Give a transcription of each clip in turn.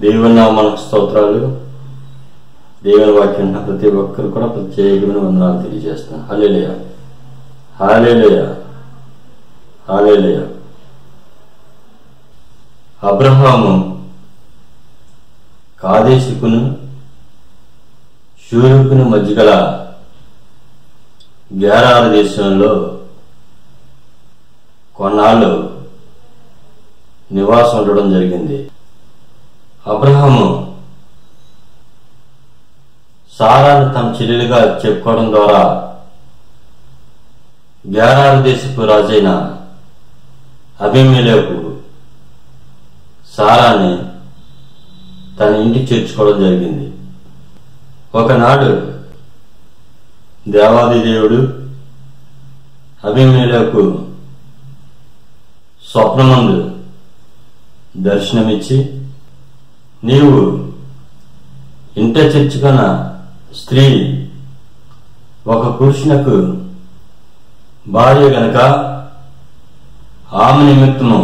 దేవుని నామానికి స్తోత్రాలు. దేవుని వాక్యం ప్రతి ఒక్కరు కూడా ప్రత్యేకమైన వందనాలు తెలియజేస్తాను. హల్లెలూయా, హల్లెలూయా, హల్లెలూయా. అబ్రహాము కాదేశుకును షూరుకును మధ్య గల గెరారు దేశంలో కొన్నాళ్ళు నివాసం ఉండడం జరిగింది. అబ్రహాము సారాను తన చెల్లెలుగా చెప్పుకోవడం ద్వారా గెరారు దేశపు రాజైన అబీమెలెకు సారాని తన ఇంటికి చేర్చుకోవడం జరిగింది. ఒకనాడు దేవాది దేవుడు అబీమెలెకు స్వప్నమందు దర్శనమిచ్చి, నీవు ఇంట చేర్చుకున్న స్త్రీ ఒక పురుషునకు భార్య గనక ఆమె నిమిత్తము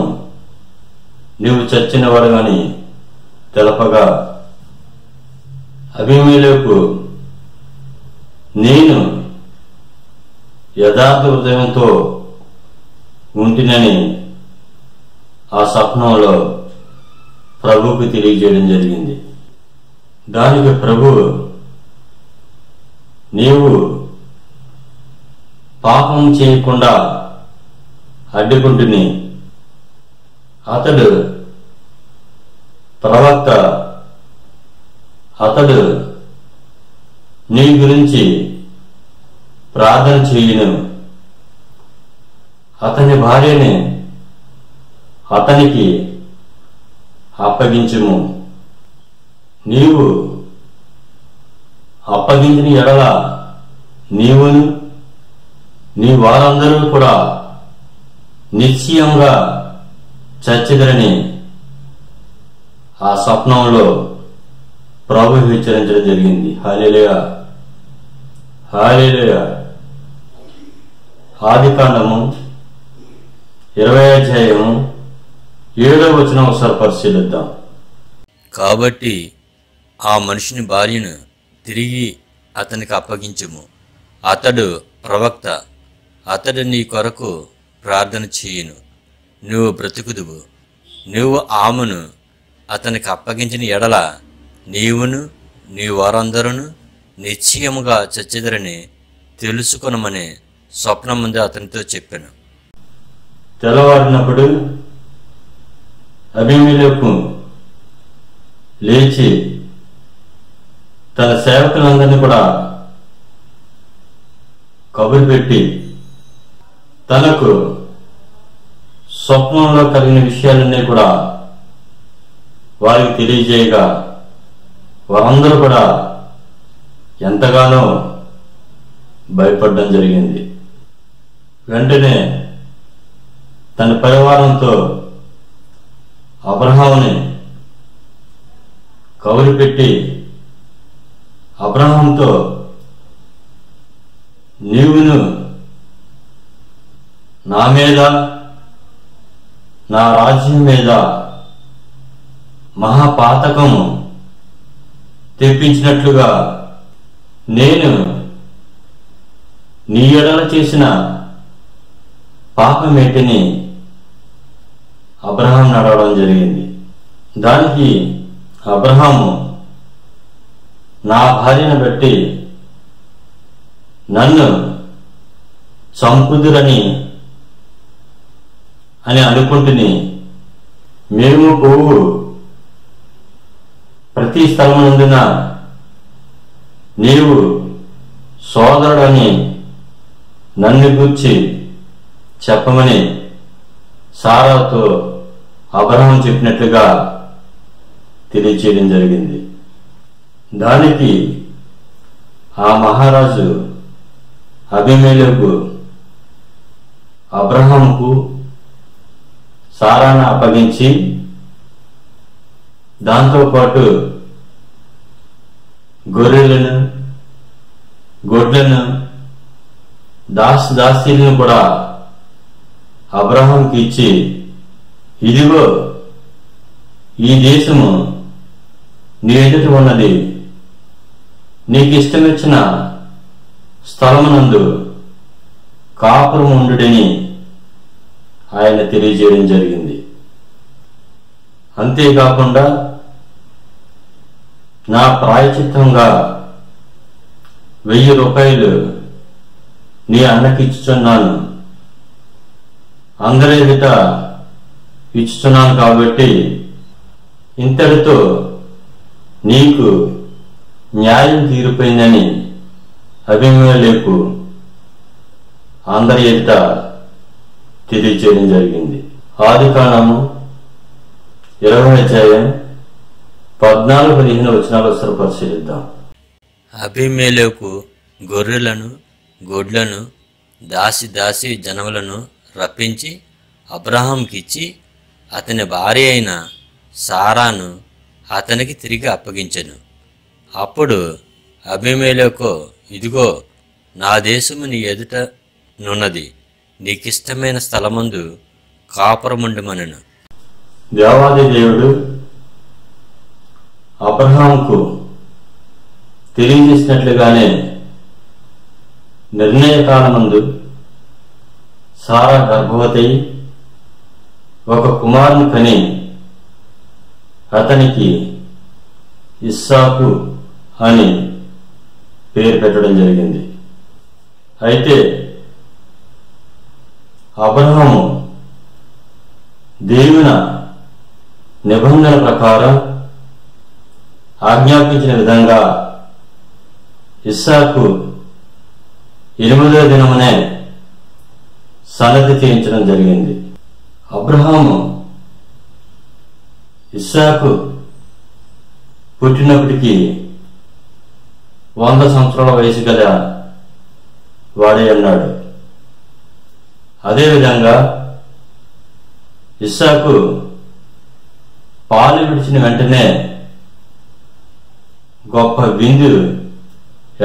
నీవు చచ్చినవాడవని తెలపగా, అబీమెలెకు నేను యథార్థ హృదయంతో ఉంటినని ఆ స్వప్నంలో ప్రభువుకు తెలియజేయడం జరిగింది. దానికి ప్రభువు, నీవు పాపం చేయకుండా అడ్డుకుంటుని అతడు ప్రవక్త, అతడు నీ గురించి ప్రార్థన చేయును, అతని భార్యని అతనికి అప్పగించుము. నీవు అప్పగించిన ఎడల నీవును నీ వారందరూ కూడా నిశ్చయంగా చచ్చెదరని ఆ స్వప్నంలో ప్రభు హెచ్చరించడం జరిగింది. హల్లెలూయా, హల్లెలూయా. ఆదికాండము 20వ అధ్యాయము 7వ వచనం ఒకసారి పరిశీలిద్దాం. కాబట్టి ఆ మనుషుని భార్యను తిరిగి అతనికి అప్పగించుము, అతడు ప్రవక్త, అతడు నీ కొరకు ప్రార్థన చేయును, నువ్వు బ్రతుకుదువు. నువ్వు ఆమెను అతనికి అప్పగించిన ఎడల నీవును నీ వారందరూ నిశ్చయముగా చచ్చెదరని తెలుసుకొనమని స్వప్నం ముందు అతనితో చెప్పాను. తెల్లవారినప్పుడు అబీమెలెకు లేచి తన సేవకులందరినీ కూడా కబురు పెట్టి తనకు స్వప్నంలో కలిగిన విషయాలన్నీ కూడా వారికి తెలియజేయగా, వారందరూ కూడా ఎంతగానో భయపడడం జరిగింది. వెంటనే తన పరివారంతో అబ్రహాముని కబురు పెట్టి అబ్రహాముతో, నీవును నా మీద నా రాజ్యం మీద మహాపాతకము తెప్పించినట్లుగా నేను నీ ఎడల చేసిన పాపమేటిని అబ్రహాం నడవడం జరిగింది. దానికి అబ్రహాము, నా భార్యను బట్టి నన్ను చంపుదురని అనుకుంటుని, మేము పోవు ప్రతి స్థలమునందున నీవు సోదరుడని నన్ను గూర్చి చెప్పమని సారాతో అబ్రహాం చెప్పినట్లుగా తెలియచేయడం జరిగింది. దానికి ఆ మహారాజు అబీమెలెకు అబ్రహాముకు సారాను అప్పగించి, దాంతోపాటు గొర్రెలను గొడ్లను దాసీలను కూడా అబ్రహాంకి ఇచ్చి, ఇదిగో ఈ దేశము నీ ఎదుట ఉన్నది నీకు ఇష్టమిచ్చిన స్థలమునందు కాపురం ఉండుడని ఆయన తెలియజేయడం జరిగింది. అంతేకాకుండా నా ప్రాయచిత్తంగా 1000 రూపాయలు నీ అన్నకి ఇచ్చుచున్నాను, అందరి ఎదుట ఇచ్చుచున్నాను కాబట్టి ఇంతటితో నీకు న్యాయం తీరిపోయిందని అభిమేలెకు అందరి ఎదుట తెలియచేయడం జరిగింది. ఆదికాండము 20వ అధ్యాయం 14-15 వచనాలు ఒకసారి పరిశీలిద్దాం. అబీమెలెకు గొర్రెలను గొడ్లను దాసి జనములను రప్పించి అబ్రహాంకిచ్చి అతని భార్య అయిన సారాను అతనికి తిరిగి అప్పగించెను. అప్పుడు అబీమెలెకు, ఇదిగో నా దేశము నీ ఎదుట నున్నది, నీకిష్టమైన స్థలమందు కాపురముండుమనెను. దేవాది దేవుడు అబ్రహాంకు తెలియజేసినట్లుగానే నిర్ణయ కాలమందు సారా గర్భవతి ఒక కుమారుని కని అతనికి ఇస్సాకు అని పేరు పెట్టడం జరిగింది. అయితే అబ్రహాము దేవుని నిబంధన ప్రకారం ఆజ్ఞాపించిన విధంగా ఇస్సాకు 8వ దినమునే సన్నద్ధి చేయించడం జరిగింది. అబ్రహాము ఇస్సాకు పుట్టినప్పటికీ 100 సంవత్సరాల వయసు గల వాడే అన్నాడు. అదేవిధంగా ఇస్సాకు పాలు విడిచిన వెంటనే గొప్ప విందు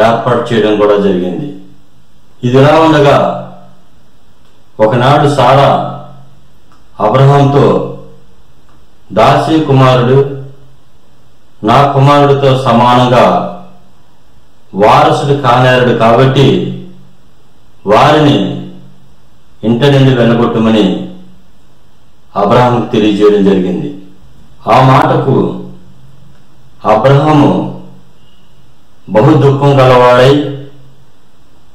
ఏర్పాటు చేయడం కూడా జరిగింది. ఇదిలా ఉండగా ఒకనాడు సారా అబ్రహాంతో, దాసి కుమారుడు నా కుమారుడితో సమానంగా వారసుడు కానేరడు కాబట్టి వారిని ఇంట నుండి వెళ్ళగొట్టమని అబ్రహాంకు తెలియజేయడం జరిగింది. ఆ మాటకు అబ్రహాము బహు దుఃఖం గలవాడై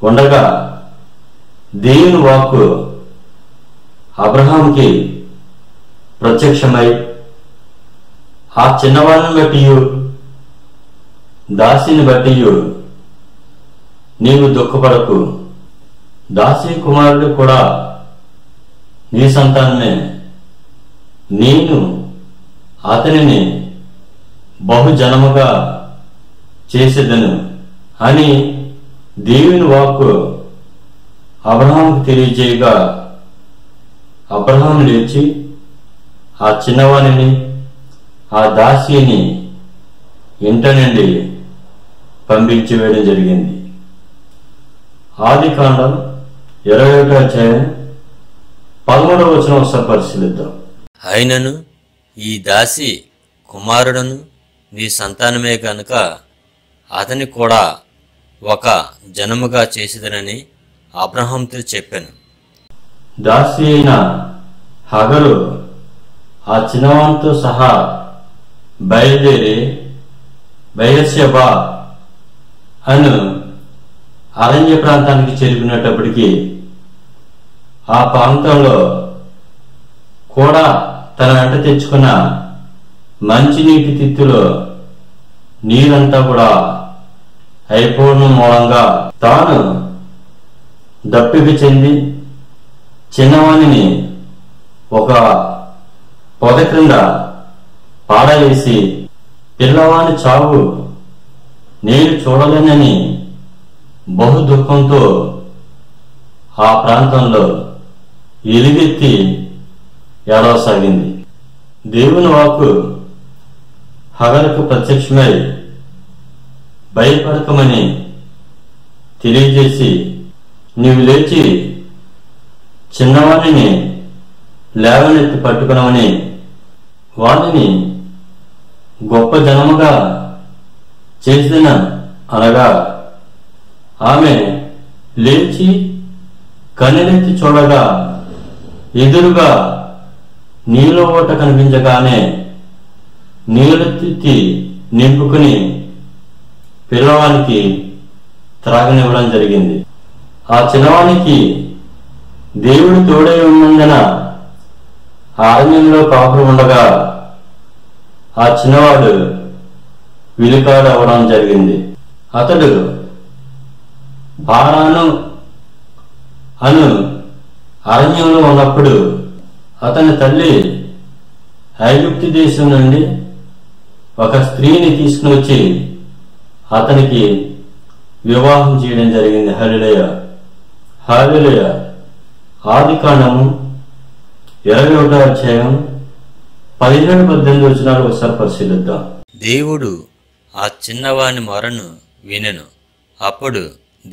ఉండగా దేవుని వాక్కు అబ్రహాంకి ప్రత్యక్షమై, ఆ చిన్నవాడిని బట్టి దాసిని బట్టి నీవు దుఃఖపడకు, దాసి కుమారుడు కూడా నీ సంతానమే, నేను అతనిని బహుజనముగా చేసేదను అని దేవుని వాక్కు అబ్రహాంకు తెలియజేయగా అబ్రహాం లేచి ఆ చిన్నవాణిని ఆ దాసిని ఇంట నుండి పంపించి వేయడం జరిగింది. ఆదికాండం 21వ అధ్యాయం 13వ వచనం ఒకసారి పరిశీలిద్దాం. అయినను ఈ దాసి కుమారుడును నీ సంతానమే గనుక అతని కూడా ఒక జనముగా చేసేదనని అబ్రహాంతో చెప్పాను. దాసి అయిన హగరు ఆ చిన్నవానితో సహా బయలుదేరి బెయేర్షెబా అను అరణ్య ప్రాంతానికి చేరుకునేటప్పటికీ ఆ ప్రాంతంలో కూడా తన వెంట తెచ్చుకున్న మంచినీటి తిత్తులో నీరంతా కూడా అయిపోవడం మూలంగా తాను దప్పిక చెంది చిన్నవాణిని ఒక పొద క్రింద పాడవేసి పిల్లవాని చావు నేను చూడలేనని బహు దుఃఖంతో ఆ ప్రాంతంలో ఎలుగెత్తి ఏడవసాగింది. దేవుని వాక్కు హగరుకు ప్రత్యక్షమై భయపడకమని తెలియజేసి, నీవు లేచి చిన్నవాణిని లేవనెత్తి పట్టుకునమని వాణిని గొప్ప జనముగా చేసిన అనగా ఆమె లేచి కన్నెత్తి చూడగా ఎదురుగా నీళ్ళ ఓట కనిపించగానే నీళ్ళెత్తి నింపుకుని పిల్లవానికి త్రాగనివ్వడం జరిగింది. ఆ చిన్నవానికి దేవుడు తోడై ఉన్నందున అరణ్యంలో కాపురం ఉండగా ఆ చిన్నవాడు విలుకాడు అవడం జరిగింది. అతడు పారాను అను అరణ్యంలో ఉన్నప్పుడు అతని తల్లి ఐగుప్తు దేశం నుండి ఒక స్త్రీని తీసుకుని వచ్చి అతనికి వివాహం చేయడం జరిగింది. హల్లెలూయా, హల్లెలూయా. ఆదికాండము 21వ అధ్యాయం 17-18 వచనాలు ఒకసారి పరిశీలిద్దాం. దేవుడు ఆ చిన్నవాని మొరను వినెను. అప్పుడు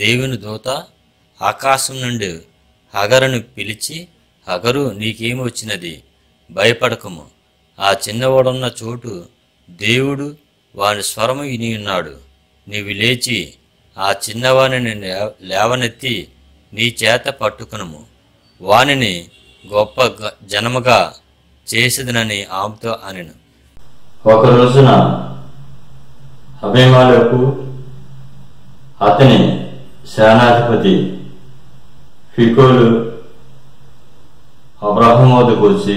దేవుని దూత ఆకాశం నుండి హగరును పిలిచి, హగరు, నీకేమి వచ్చినది? భయపడకము. ఆ చిన్నవాడున్న చోటు దేవుడు వాని స్వరము విని ఉన్నాడు. నీవు లేచి ఆ చిన్నవాణిని లేవనెత్తి నీ చేత పట్టుకునుము. వానిని గొప్ప జనముగా చేసేదనని ఆమెతో అనెను. ఒక రోజున అబీమెలెకు అతని సేనాధిపతి ఫికోలు అబ్రహాము వద్దకు వచ్చి,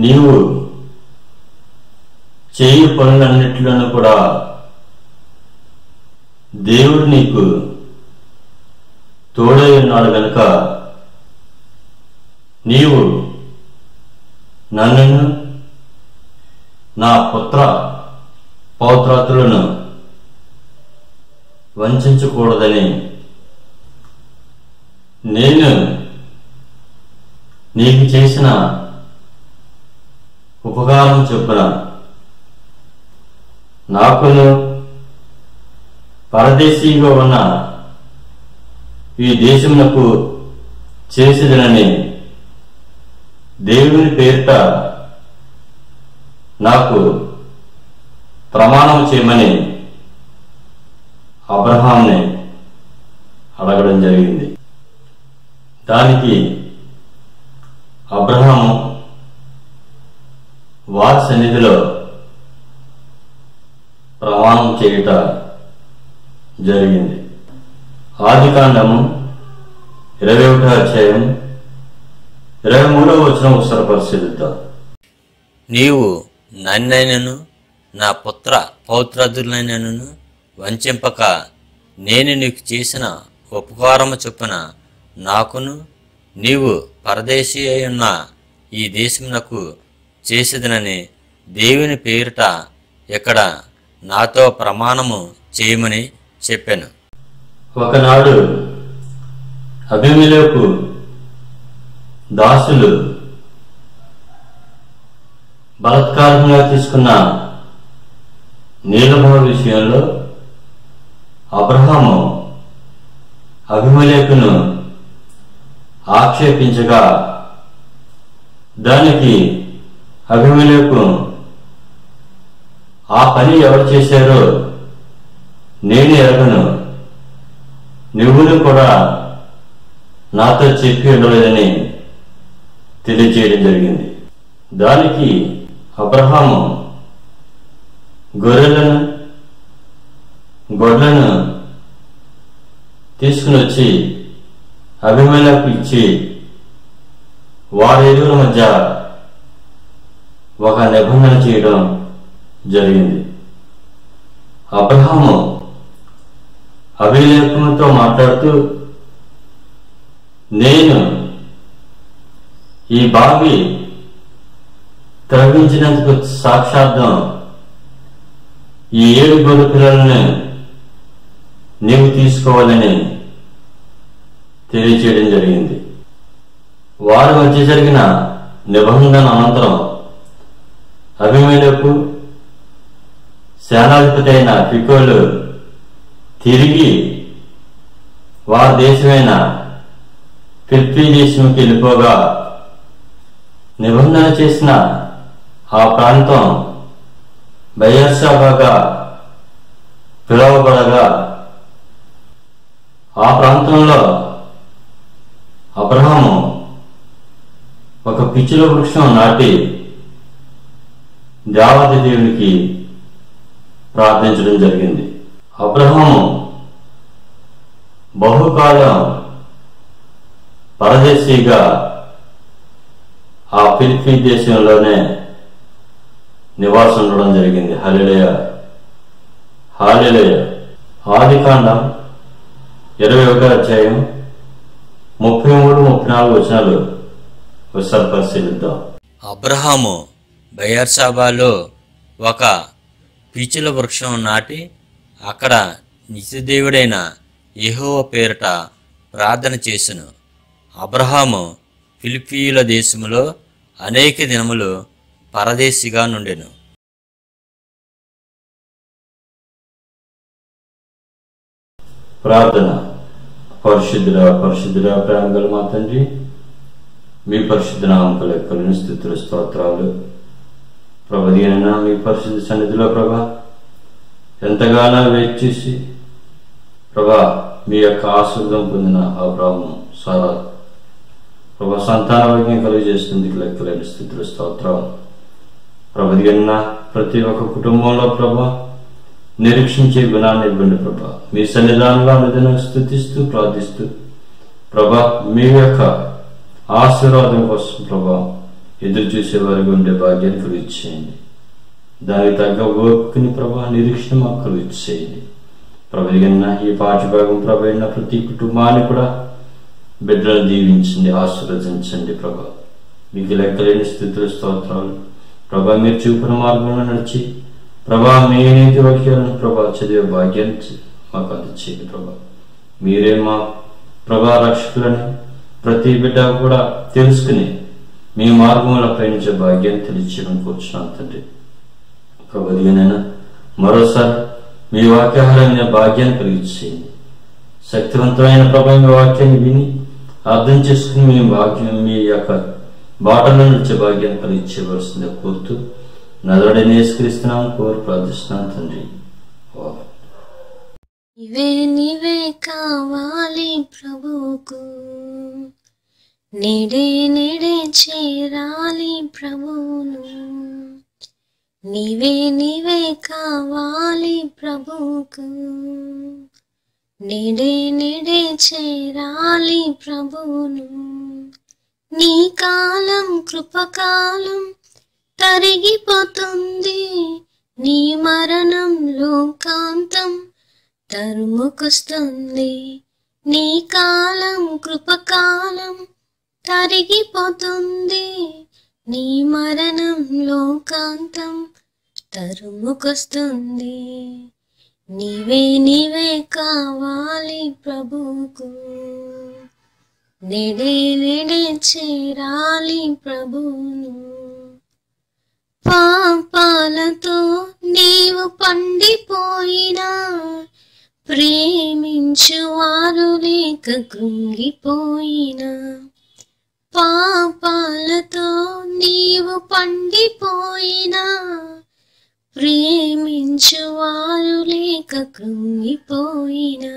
నీవు చేయు పనులన్నిటిలోనూ కూడా దేవుడు నీకు తోడై ఉన్నాడు గనుక నీవు నన్ను నా పుత్ర పౌత్రాతులను వంచకూడదని నేను నీకు చేసిన ఉపకారం చొప్పున నాకును పరదేశీగా ఉన్న ఈ దేశమునకు చేసేదనని దేవుని పేరిట నాకు ప్రమాణం చేయమని అబ్రహాంని అడగడం జరిగింది. దానికి అబ్రహాము వారి సన్నిధిలో ప్రమాణం చేయుట జరిగింది. ఆదికాండము 21వ అధ్యాయం 23వ వచనం ఒకసారి పరిశీలిద్దాం. నీవు నన్నైనను నా పుత్ర పౌత్రాదులైనను వంచింపక నేను నీకు చేసిన ఉపకారము చొప్పున నాకును నీవు పరదేశీ అయి ఉన్న ఈ దేశమునకు చేసేదనని దేవుని పేరిట ఇక్కడ నాతో ప్రమాణము చేయమని చెప్పాను. ఒకనాడు అబీమెలెకు దాసులు బలాత్కారంగా తీసుకున్న నీలమోహ విషయంలో అబ్రహాము అబీమెలెకును ఆక్షేపించగా దానికి అబీమెలెకు ఆ పని ఎవరు చేశారో నేను ఎరగను, నువ్వును కూడా నాతో చెప్పి ఉండలేదని తెలియజేయడం జరిగింది. దానికి అబ్రహాము గొర్రెలను గొడ్లను తీసుకుని వచ్చి అబీమెలెకు ఇచ్చి వారిరువురి మధ్య ఒక నిబంధన చేయడం జరిగింది. అబ్రహాము అబీమెలెకుతో మాట్లాడుతూ, నేను ఈ బావి త్రవ్వించినందుకు సాక్షార్థం ఈ 7 గొర్రె పిల్లలను నీవు తీసుకోవాలని తెలియచేయడం జరిగింది. వారి మధ్య జరిగిన నిబంధన అనంతరం అబీమెలెకు సేనాధిపతి అయిన ఫికోలు తిరిగి వారి దేశమైన ఫిలిప్పీ దేశంకి వెళ్ళిపోగా నిబంధన చేసిన ఆ ప్రాంతం బెయేర్షెబాగా పిలువబడగా ఆ ప్రాంతంలో అబ్రహాము ఒక పిచ్చుల వృక్షం నాటి దేవాది దేవునికి ప్రార్థించడం జరిగింది. అబ్రహాము బహుకాలం పరదేశీగా ఆ ఫిలిప్పీ దేశంలోనే నివాసం ఉండడం జరిగింది. హల్లెలూయా, హల్లెలూయా. ఆదికాండం 21వ అధ్యాయం 33-34 వచనాలు ఒకసారి పరిశీలిద్దాం. అబ్రహాము బెయేర్షెబాలో ఒక పీచుల వృక్షం నాటి అక్కడ నిత్యదేవుడైన యెహోవా పేరిట ప్రార్థన చేసెను. అబ్రహాము ఫిలిప్పీయుల దేశములో అనేక దినములు పరదేశిగా నుండెను. ప్రార్థన. పరిశుద్ధుడా ప్రేమ గల మా తండ్రి, మీ పరిశుద్ధ నామముకు లెక్కలేని స్తుతులు స్తోత్రాలు. ప్రభు మీ పరిశుద్ధ సన్నిధిలో ప్రభా ఎంతగానో వెయిట్ చేసి ప్రభా మీ యొక్క ఆశీర్వాదం పొందిన అబ్రాహాము సారా ప్రభా సంతాన వైద్యం కలిగజేస్తుంది. లెక్కలేని స్థితులు స్తోత్రాలు. ప్రభు ప్రతి ఒక్క కుటుంబంలో ప్రభా నిరీక్షించే గుణాన్ని ఇవ్వండి ప్రభా. మీ సన్నిధానంలో అనుదినం స్తుతిస్తూ ప్రార్థిస్తూ ప్రభా మీ యొక్క ఆశీర్వాదం కోసం ప్రభా ఎదురు చూసే వారికి ఉండే భాగ్యాన్ని కలిగించేయండి. దానికి తగ్గ ఓపికని ప్రభా నిరీక్షణ మాకు కలిగించేయండి. ప్రభు ఈ పాఠ్యభాగం ప్రభు ప్రతి కుటుంబాన్ని కూడా బిడ్డలను దీవించండి, ఆశీర్వదించండి ప్రభా. మీకు లెక్కలేని స్థితులు స్తోత్రాలు ప్రభా. మీరు చూపిన మార్గంలో నడిచి ప్రభా మీ నీతి వాక్యాలను ప్రభా చదివే భాగ్యాన్ని మాకు అందించేయండి ప్రభా. మీరే మా ప్రభా రక్షకులని ప్రతి బిడ్డ కూడా తెలుసుకుని మీ మార్గంలో పయనించే భాగ్యాన్ని తెలియచేయడం కూర్చున్నాను తండ్రి. ప్రభు మరోసారి మీ వాక్యాహారమైన భాగ్యాన్ని కలిగించేయండి. శక్తివంతమైన ప్రభా మీ వాక్యాన్ని విని అర్థం చేసుకుని మీ భాగ్యం మీ యొక్క బాటలో నడిచే భాగ్యాన్ని కలిగించవలసిందే కోరుతూ నజరుడైన యేసుక్రీస్తునామమున కోరి ప్రార్థిస్తున్నాను తండ్రి. నీవే కావాలి ప్రభువుకు, నేడే చేరాలి ప్రభువును. నీవే కావాలి ప్రభువుకు, నేడే చేరాలి ప్రభువును. నీ కాలం కృపకాలం తరిగిపోతుంది, నీ మరణం లోకాంతం తరుముకొస్తుంది. నీ కాలం కృపకాలం తరిగిపోతుంది, నీ మరణం లోకాంతం తరుముకొస్తుంది. నీవే కావాలి ప్రభువుకు, నేడే చేరాలి ప్రభువును. పాపాలతో నీవు పండిపోయినా, ప్రేమించువారు లేక కృంగిపోయినా. పాపాలతో నీవు పండిపోయినా, ప్రేమించువారు లేక కృంగిపోయినా.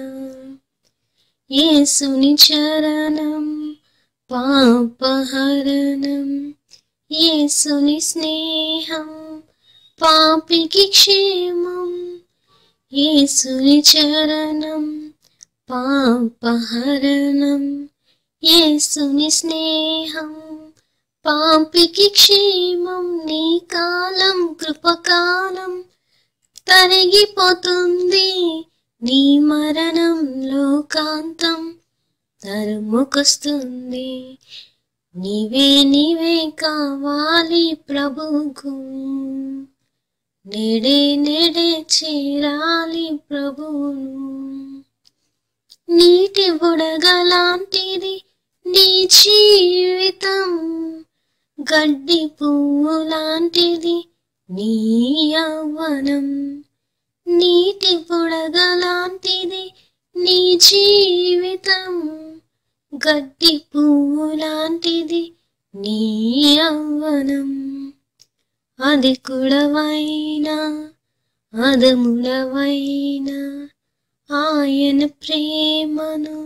యేసుని చరణం పాపహరణం, యేసుని స్నేహం పాపికి క్షేమం. యేసుని చరణం పాపహరణం, యేసుని స్నేహం పాపికి క్షేమం. నీ కాలం కృపకాలం తరిగిపోతుంది, నీ మరణం లోకాంతం తరుముకొస్తుంది. నీవే కావాలి ప్రభువుకు, నేడే చేరాలి ప్రభువును. నీటి బుడగలాంటిది నీ జీవితం, గడ్డి పువ్వు లాంటిది నీ యవ్వనం. నీటి బుడగలాంటిది నీ జీవితం, గడ్డి పువ్వు లాంటిది నీ యవ్వనం. అధికుడవైనా అదముడవైనా ఆయన ప్రేమను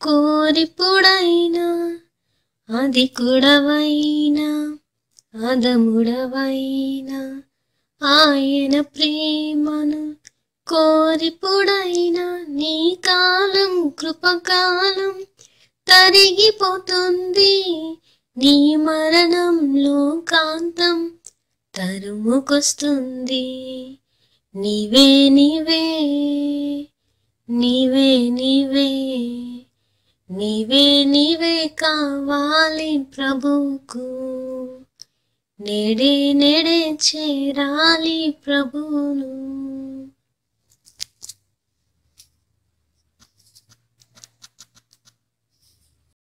కోరిపుడైనా అధికుడవైనా అదముడవైనా ఆయన ప్రేమను కోరిపుడైనా నీ కాలం కృపకాలం తరిగిపోతుంది, నీ మరణం లోకాంతం తరుముకొస్తుంది. నీవే నీవే నీవే నీవే నీవే నీవే కావాలి ప్రభువుకు, నేడే నేడే చేరాలి ప్రభువును.